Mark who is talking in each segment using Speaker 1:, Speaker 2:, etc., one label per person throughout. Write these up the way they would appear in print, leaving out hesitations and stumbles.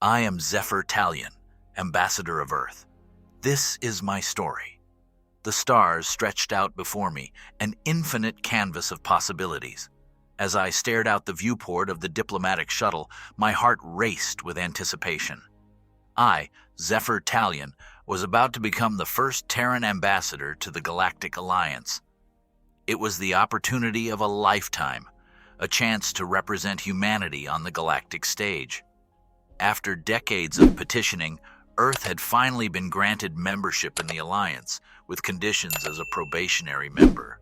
Speaker 1: I am Zephyr Talion, Ambassador of Earth. This is my story. The stars stretched out before me, an infinite canvas of possibilities. As I stared out the viewport of the diplomatic shuttle, my heart raced with anticipation. I, Zephyr Talion, was about to become the first Terran ambassador to the Galactic Alliance. It was the opportunity of a lifetime, a chance to represent humanity on the galactic stage. After decades of petitioning, Earth had finally been granted membership in the Alliance, with conditions as a probationary member.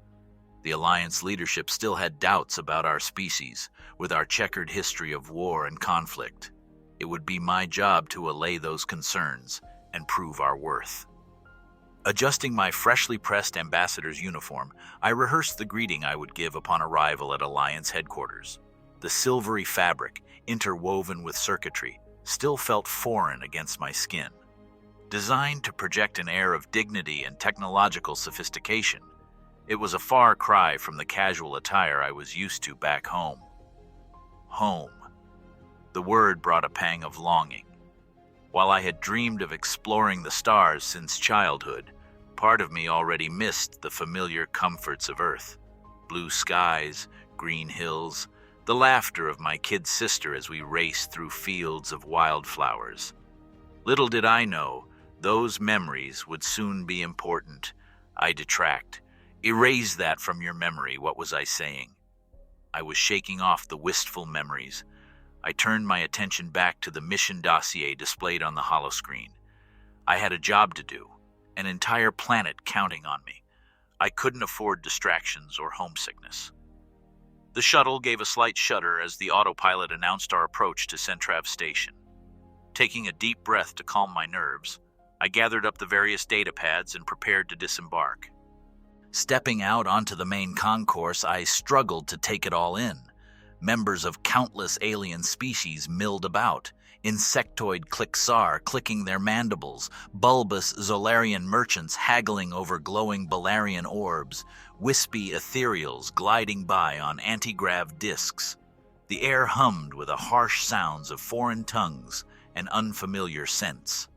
Speaker 1: The Alliance leadership still had doubts about our species, with our checkered history of war and conflict. It would be my job to allay those concerns and prove our worth. Adjusting my freshly pressed ambassador's uniform, I rehearsed the greeting I would give upon arrival at Alliance headquarters. The silvery fabric, interwoven with circuitry, still felt foreign against my skin. Designed to project an air of dignity and technological sophistication, it was a far cry from the casual attire I was used to back home. Home. The word brought a pang of longing. While I had dreamed of exploring the stars since childhood, part of me already missed the familiar comforts of Earth. Blue skies, green hills, the laughter of my kid sister as we raced through fields of wildflowers. Little did I know, those memories would soon be important. I detract. Erase that from your memory, what was I saying? I was shaking off the wistful memories. I turned my attention back to the mission dossier displayed on the holoscreen. I had a job to do, an entire planet counting on me. I couldn't afford distractions or homesickness. The shuttle gave a slight shudder as the autopilot announced our approach to Centrav Station. Taking a deep breath to calm my nerves, I gathered up the various data pads and prepared to disembark. Stepping out onto the main concourse, I struggled to take it all in. Members of countless alien species milled about, insectoid Clixar clicking their mandibles, bulbous Zolarian merchants haggling over glowing Balarian orbs, wispy ethereals gliding by on anti-grav discs. The air hummed with the harsh sounds of foreign tongues and unfamiliar scents.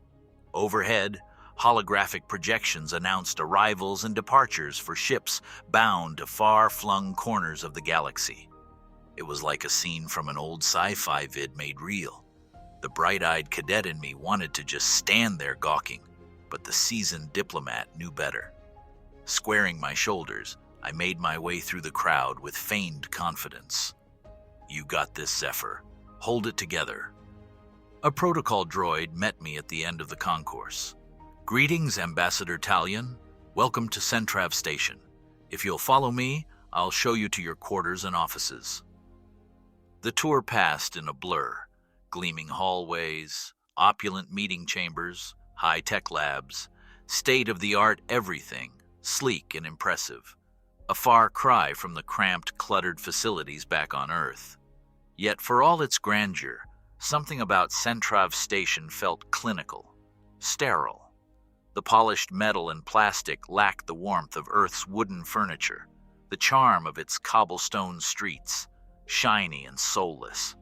Speaker 1: Overhead, holographic projections announced arrivals and departures for ships bound to far-flung corners of the galaxy. It was like a scene from an old sci-fi vid made real. The bright-eyed cadet in me wanted to just stand there gawking, but the seasoned diplomat knew better. Squaring my shoulders, I made my way through the crowd with feigned confidence. "You got this, Zephyr. Hold it together." A protocol droid met me at the end of the concourse. "Greetings, Ambassador Talion. Welcome to Centrav Station. If you'll follow me, I'll show you to your quarters and offices." The tour passed in a blur. Gleaming hallways, opulent meeting chambers, high-tech labs, state-of-the-art everything, sleek and impressive. A far cry from the cramped, cluttered facilities back on Earth. Yet for all its grandeur, something about Centrav Station felt clinical, sterile. The polished metal and plastic lacked the warmth of Earth's wooden furniture, the charm of its cobblestone streets, shiny and soulless.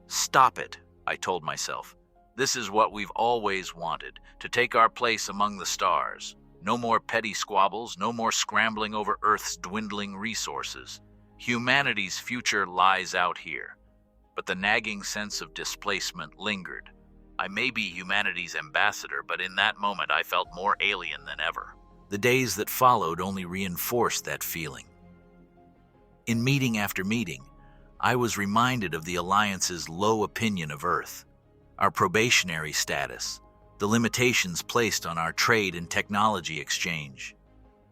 Speaker 1: "Stop it," I told myself. "This is what we've always wanted, to take our place among the stars. No more petty squabbles, no more scrambling over Earth's dwindling resources. Humanity's future lies out here." But the nagging sense of displacement lingered. I may be humanity's ambassador, but in that moment I felt more alien than ever. The days that followed only reinforced that feeling. In meeting after meeting, I was reminded of the Alliance's low opinion of Earth, our probationary status, the limitations placed on our trade and technology exchange,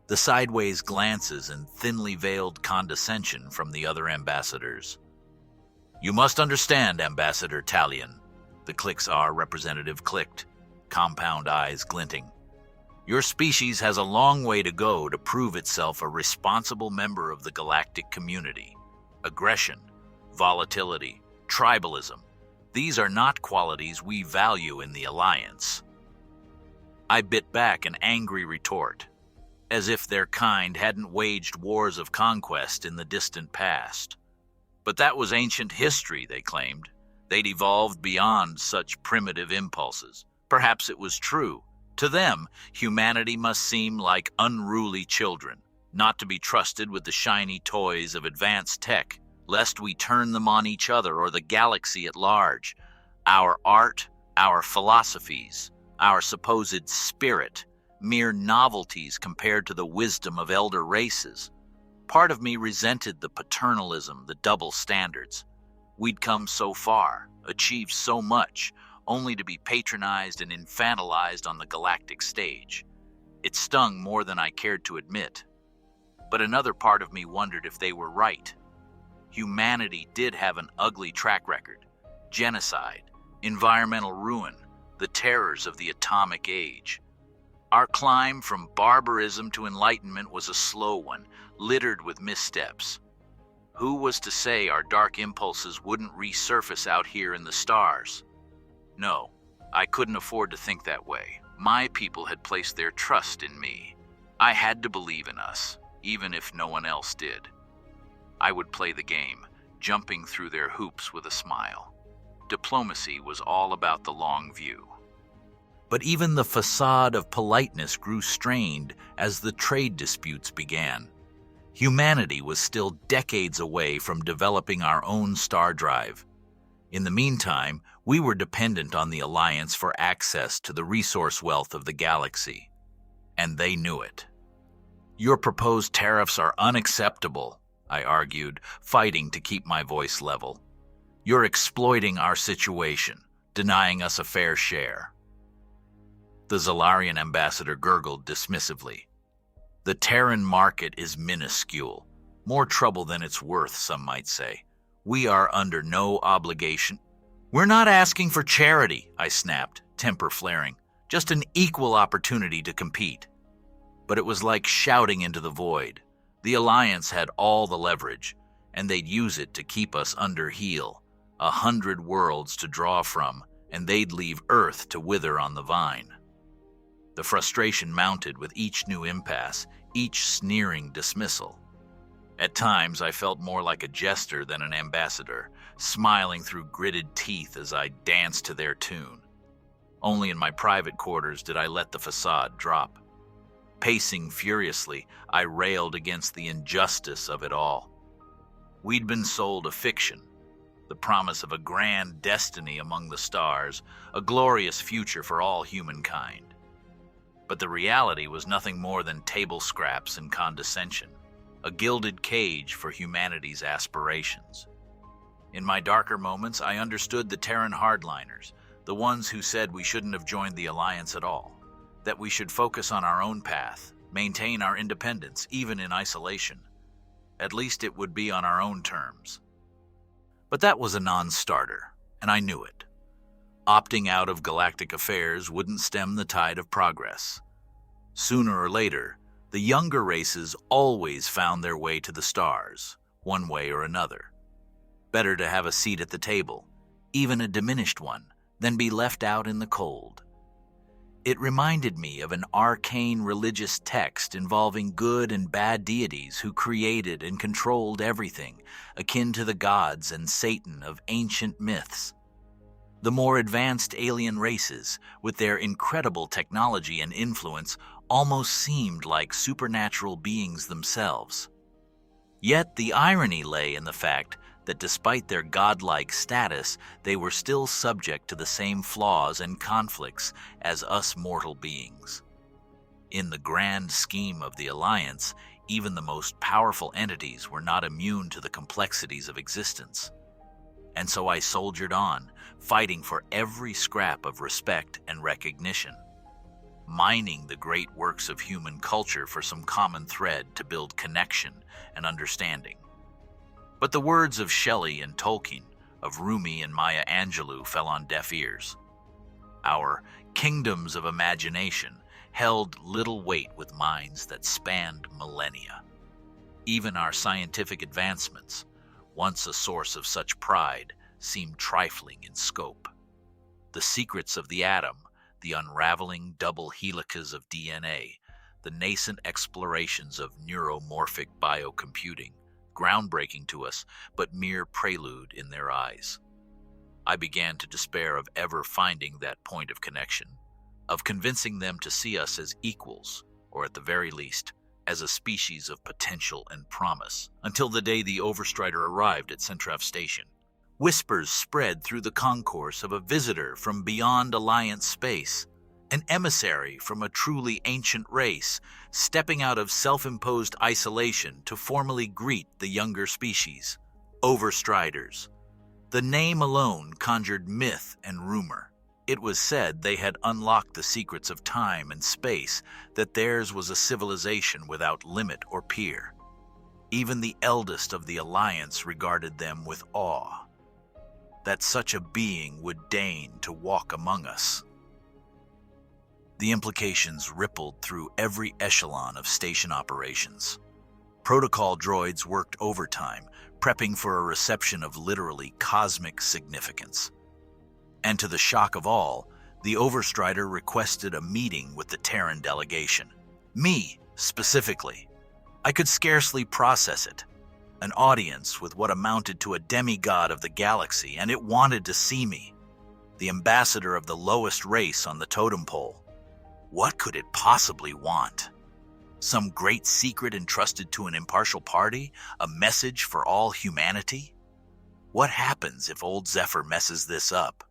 Speaker 1: the sideways glances and thinly veiled condescension from the other ambassadors. "You must understand, Ambassador Talion," the Clixar representative clicked, compound eyes glinting. "Your species has a long way to go to prove itself a responsible member of the galactic community. Aggression, volatility, tribalism, these are not qualities we value in the Alliance." I bit back an angry retort, as if their kind hadn't waged wars of conquest in the distant past. But that was ancient history, they claimed. They'd evolved beyond such primitive impulses. Perhaps it was true. To them, humanity must seem like unruly children, not to be trusted with the shiny toys of advanced tech, lest we turn them on each other or the galaxy at large. Our art, our philosophies, our supposed spirit, mere novelties compared to the wisdom of elder races. Part of me resented the paternalism, the double standards. We'd come so far, achieved so much, only to be patronized and infantilized on the galactic stage. It stung more than I cared to admit. But another part of me wondered if they were right. Humanity did have an ugly track record: genocide, environmental ruin, the terrors of the atomic age. Our climb from barbarism to enlightenment was a slow one, littered with missteps. Who was to say our dark impulses wouldn't resurface out here in the stars? No, I couldn't afford to think that way. My people had placed their trust in me. I had to believe in us, even if no one else did. I would play the game, jumping through their hoops with a smile. Diplomacy was all about the long view. But even the facade of politeness grew strained as the trade disputes began. Humanity was still decades away from developing our own star drive. In the meantime, we were dependent on the Alliance for access to the resource wealth of the galaxy. And they knew it. "Your proposed tariffs are unacceptable," I argued, fighting to keep my voice level. "You're exploiting our situation, denying us a fair share." The Zalarian ambassador gurgled dismissively. "The Terran market is minuscule. More trouble than it's worth, some might say. We are under no obligation." "We're not asking for charity," I snapped, temper flaring. "Just an equal opportunity to compete." But it was like shouting into the void. The Alliance had all the leverage, and they'd use it to keep us under heel. 100 worlds to draw from, and they'd leave Earth to wither on the vine. The frustration mounted with each new impasse, each sneering dismissal. At times, I felt more like a jester than an ambassador, smiling through gritted teeth as I danced to their tune. Only in my private quarters did I let the facade drop. Pacing furiously, I railed against the injustice of it all. We'd been sold a fiction, the promise of a grand destiny among the stars, a glorious future for all humankind. But the reality was nothing more than table scraps and condescension, a gilded cage for humanity's aspirations. In my darker moments, I understood the Terran hardliners, the ones who said we shouldn't have joined the Alliance at all, that we should focus on our own path, maintain our independence, even in isolation. At least it would be on our own terms. But that was a non-starter, and I knew it. Opting out of galactic affairs wouldn't stem the tide of progress. Sooner or later, the younger races always found their way to the stars, one way or another. Better to have a seat at the table, even a diminished one, than be left out in the cold. It reminded me of an arcane religious text involving good and bad deities who created and controlled everything, akin to the gods and Satan of ancient myths. The more advanced alien races, with their incredible technology and influence, almost seemed like supernatural beings themselves. Yet the irony lay in the fact that despite their godlike status, they were still subject to the same flaws and conflicts as us mortal beings. In the grand scheme of the Alliance, even the most powerful entities were not immune to the complexities of existence. And so I soldiered on, fighting for every scrap of respect and recognition, mining the great works of human culture for some common thread to build connection and understanding. But the words of Shelley and Tolkien, of Rumi and Maya Angelou fell on deaf ears. Our kingdoms of imagination held little weight with minds that spanned millennia. Even our scientific advancements, once a source of such pride, seemed trifling in scope. The secrets of the atom, the unraveling double helices of DNA, the nascent explorations of neuromorphic biocomputing, groundbreaking to us, but mere prelude in their eyes. I began to despair of ever finding that point of connection, of convincing them to see us as equals, or at the very least, as a species of potential and promise, until the day the Overstrider arrived at Centrav Station. Whispers spread through the concourse of a visitor from beyond Alliance space, an emissary from a truly ancient race, stepping out of self-imposed isolation to formally greet the younger species, Overstriders. The name alone conjured myth and rumor. It was said they had unlocked the secrets of time and space, that theirs was a civilization without limit or peer. Even the eldest of the Alliance regarded them with awe, that such a being would deign to walk among us. The implications rippled through every echelon of station operations. Protocol droids worked overtime, prepping for a reception of literally cosmic significance. And to the shock of all, the Overstrider requested a meeting with the Terran delegation. Me, specifically. I could scarcely process it. An audience with what amounted to a demigod of the galaxy, and it wanted to see me, the ambassador of the lowest race on the totem pole. What could it possibly want? Some great secret entrusted to an impartial party? A message for all humanity? What happens if old Zephyr messes this up?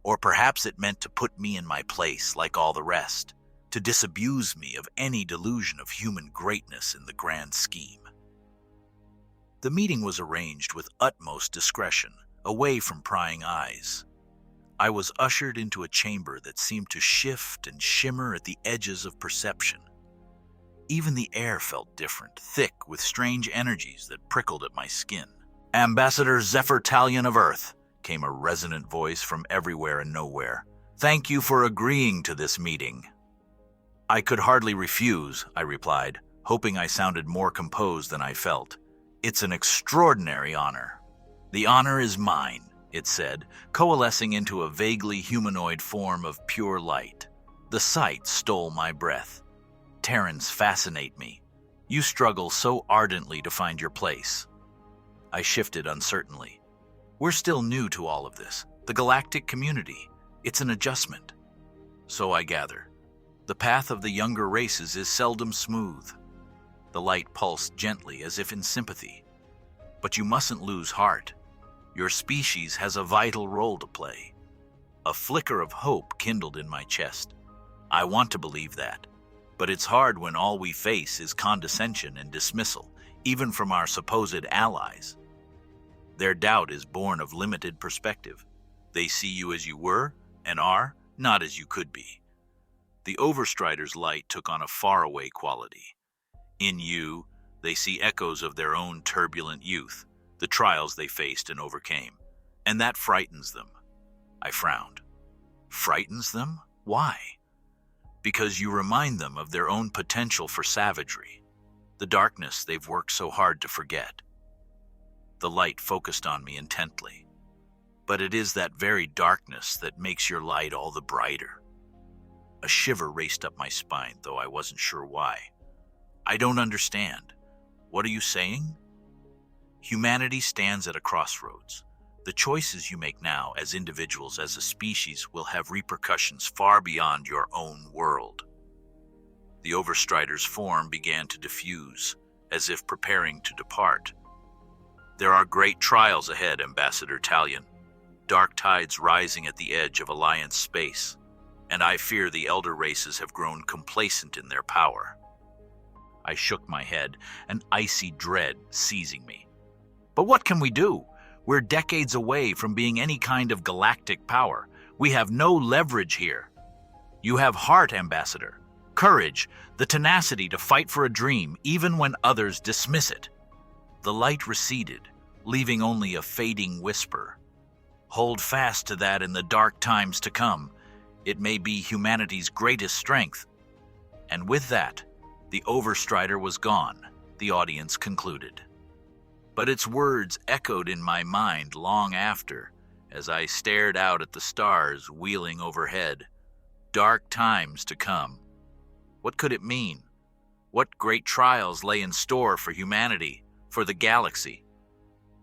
Speaker 1: Or perhaps it meant to put me in my place like all the rest, to disabuse me of any delusion of human greatness in the grand scheme. The meeting was arranged with utmost discretion, away from prying eyes. I was ushered into a chamber that seemed to shift and shimmer at the edges of perception. Even the air felt different, thick with strange energies that prickled at my skin. "Ambassador Zephyr Talion of Earth," came a resonant voice from everywhere and nowhere. "Thank you for agreeing to this meeting." "I could hardly refuse," I replied, hoping I sounded more composed than I felt. "It's an extraordinary honor." "The honor is mine," it said, coalescing into a vaguely humanoid form of pure light. The sight stole my breath. "Terrans fascinate me. You struggle so ardently to find your place." I shifted uncertainly. "We're still new to all of this. The galactic community. It's an adjustment." "So I gather. The path of the younger races is seldom smooth." The light pulsed gently as if in sympathy. "But you mustn't lose heart. Your species has a vital role to play." A flicker of hope kindled in my chest. I want to believe that. But it's hard when all we face is condescension and dismissal, even from our supposed allies. Their doubt is born of limited perspective. They see you as you were and are, not as you could be. The Overstrider's light took on a faraway quality. In you, they see echoes of their own turbulent youth, the trials they faced and overcame, and that frightens them. I frowned. Frightens them? Why? Because you remind them of their own potential for savagery, the darkness they've worked so hard to forget. The light focused on me intently. But it is that very darkness that makes your light all the brighter. A shiver raced up my spine, though I wasn't sure why. "I don't understand. What are you saying?" "Humanity stands at a crossroads. The choices you make now as individuals, as a species, will have repercussions far beyond your own world." The Overstrider's form began to diffuse, as if preparing to depart. "There are great trials ahead, Ambassador Talion. Dark tides rising at the edge of Alliance space, and I fear the elder races have grown complacent in their power." I shook my head, an icy dread seizing me. "But what can we do? We're decades away from being any kind of galactic power. We have no leverage here." "You have heart, Ambassador. Courage, the tenacity to fight for a dream, even when others dismiss it." The light receded, leaving only a fading whisper. "Hold fast to that in the dark times to come. It may be humanity's greatest strength." And with that, the Overstrider was gone, the audience concluded. But its words echoed in my mind long after, as I stared out at the stars wheeling overhead. Dark times to come. What could it mean? What great trials lay in store for humanity, for the galaxy?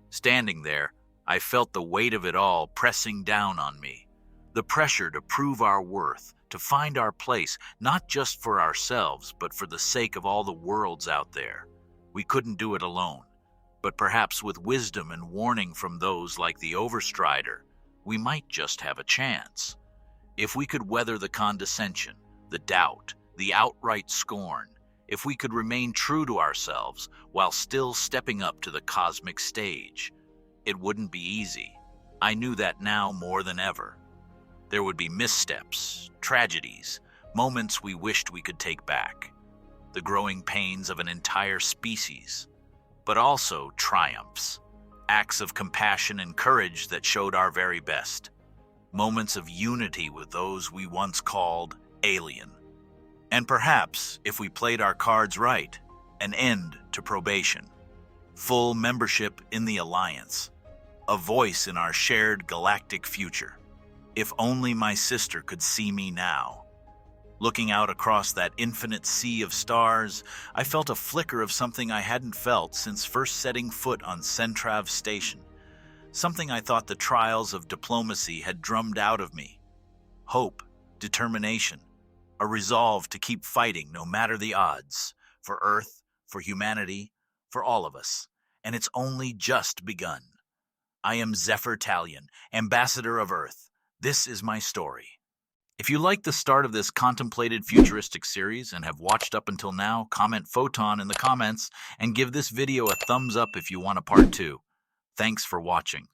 Speaker 1: Standing there, I felt the weight of it all pressing down on me. The pressure to prove our worth, to find our place, not just for ourselves, but for the sake of all the worlds out there. We couldn't do it alone, but perhaps with wisdom and warning from those like the Overstrider, we might just have a chance. If we could weather the condescension, the doubt, the outright scorn, if we could remain true to ourselves while still stepping up to the cosmic stage, it wouldn't be easy. I knew that now more than ever. There would be missteps, tragedies, moments we wished we could take back, the growing pains of an entire species, but also triumphs, acts of compassion and courage that showed our very best, moments of unity with those we once called alien. And perhaps, if we played our cards right, an end to probation, full membership in the Alliance, a voice in our shared galactic future. If only my sister could see me now. Looking out across that infinite sea of stars, I felt a flicker of something I hadn't felt since first setting foot on Centrav Station, something I thought the trials of diplomacy had drummed out of me. Hope, determination, a resolve to keep fighting no matter the odds, for Earth, for humanity, for all of us, and it's only just begun. I am Zephyr Talion, Ambassador of Earth. This is my story. If you like the start of this contemplated futuristic series and have watched up until now, comment Photon in the comments and give this video a thumbs up if you want a part 2. Thanks for watching.